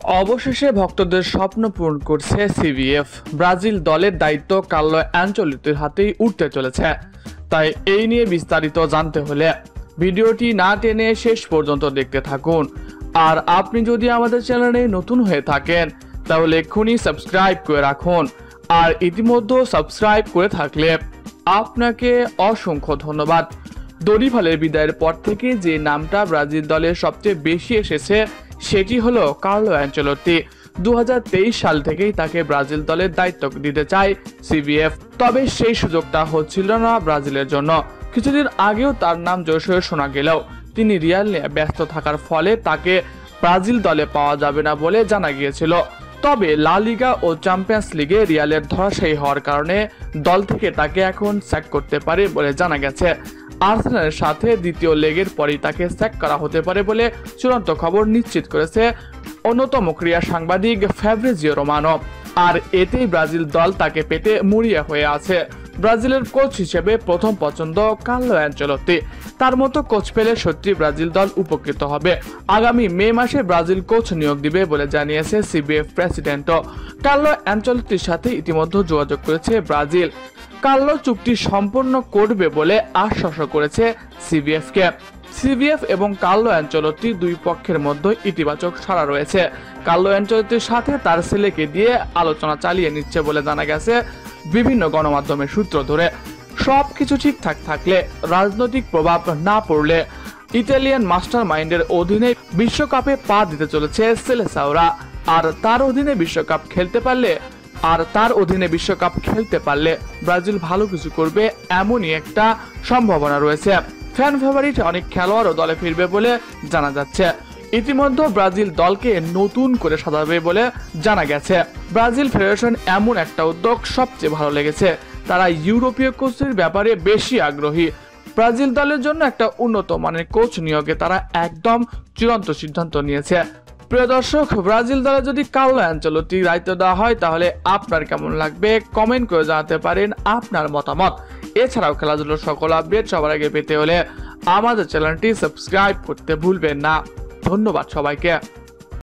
অবশেষে ভক্তদের স্বপ্ন পূরণ করছে সিবিএফ। ব্রাজিল দলের দায়িত্ব কার্লো অ্যানচেলোত্তির হাতেই উঠতে চলেছে। তাই এই নিয়ে বিস্তারিত জানতে হলে ভিডিওটি না টেনে শেষ পর্যন্ত দেখতে থাকুন। আর আপনি যদি আমাদের চ্যানেলে নতুন হয়ে থাকেন তাহলে এক্ষুনি সাবস্ক্রাইব করে রাখুন। আর ইতিমধ্যে সাবস্ক্রাইব করে থাকলে আপনাকে অসংখ্য ধন্যবাদ। দরিফালের বিদায়ের পর থেকে যে নামটা ব্রাজিল দলের সবচেয়ে বেশি এসেছে সেটি হলো কার্লো অ্যানচেলোত্তি। 2023 সাল থেকেই তাকে ব্রাজিল দলের দায়িত্ব দিতে চায় সিবিএফ, তবে সেই সুযোগটা হচ্ছিল না ব্রাজিলের জন্য। কিছুদিন আগেও তার নাম জোরসোরে শোনা গেলেও তিনি রিয়াল নিয়ে ব্যস্ত থাকার ফলে তাকে ব্রাজিল দলে পাওয়া যাবে না বলে জানা গিয়েছিল। তবে লা লিগা ও চ্যাম্পিয়ন্স লিগে রিয়ালের ধরাশায়ী হওয়ার কারণে দল থেকে তাকে এখন স্যাক করতে পারে বলে জানা গেছে। আর্সেনালের সাথে দ্বিতীয় লেগের পরেই তাকে স্যাক করা হতে পারে বলে চূড়ান্ত খবর নিশ্চিত করেছে অন্যতম ক্রীড়া সাংবাদিক ফ্যাব্রিজিও রোমানো। আর এতেই ব্রাজিল দল তাকে পেতে মরিয়া হয়ে আছে। ব্রাজিলের কোচ হিসেবে প্রথম পছন্দ কার্লো অ্যানচেলোত্তি। তার মতো কোচ পেলে সত্যি ব্রাজিল দল উপকৃত হবে। আগামী মে মাসে ব্রাজিল কোচ নিয়োগ দিবে বলে জানিয়েছে সিবিএফ প্রেসিডেন্টও। কার্লো অ্যানচেলোত্তির সাথে ইতিমধ্যে যোগাযোগ করেছে ব্রাজিল। কার্লো চুক্তি সম্পন্ন করবে বলে আশ্বাস করেছে সিবিএফকে। সিবিএফ এবং কার্লো অ্যানচেলোত্তি দুই পক্ষের মধ্যে ইতিবাচক সাড়া রয়েছে। কার্লো অ্যানচেলোত্তির সাথে তার ছেলেকে দিয়ে আলোচনা চালিয়ে নিচ্ছে বলে জানা গেছে বিভিন্ন গণমাধ্যমের সূত্র ধরে। সবকিছু ঠিকঠাক থাকলে, রাজনৈতিক প্রভাব না পড়লে ইতালিয়ান মাস্টার মাইন্ডের অধীনে বিশ্বকাপে পা দিতে চলেছে সেলেসাওরা। আর তার অধীনে বিশ্বকাপ খেলতে পারলে ব্রাজিল ভালো কিছু করবে এমনই একটা সম্ভাবনা রয়েছে। ফ্যান ফেভারিট অনেক খেলোয়াড়ও দলে ফিরবে বলে জানা যাচ্ছে। ইতিমধ্যে ব্রাজিল দলকে নতুন করে সাজাবে বলে জানা গেছে। ব্রাজিল ফেডারেশন এমন একটা উদ্যোগ সবচেয়ে ভালো লেগেছে। তারা ইউরোপীয় কোচের ব্যাপারে বেশি আগ্রহী। ব্রাজিল দলের জন্য একটা উন্নত মানের কোচ নিয়োগে তারা একদম চূড়ান্ত সিদ্ধান্ত নিয়েছে। প্রিয় দর্শক, ব্রাজিল দলে যদি কার্লো অ্যানচেলোত্তি দায়িত্ব দেওয়া হয় তাহলে আপনার কেমন লাগবে কমেন্ট করে জানাতে পারেন আপনার মতামত। এছাড়াও খেলাধুলার সকল আপডেট সবার আগে পেতে হলে আমাদের চ্যানেলটি সাবস্ক্রাইব করতে ভুলবেন না। ধন্যবাদ সবাইকে।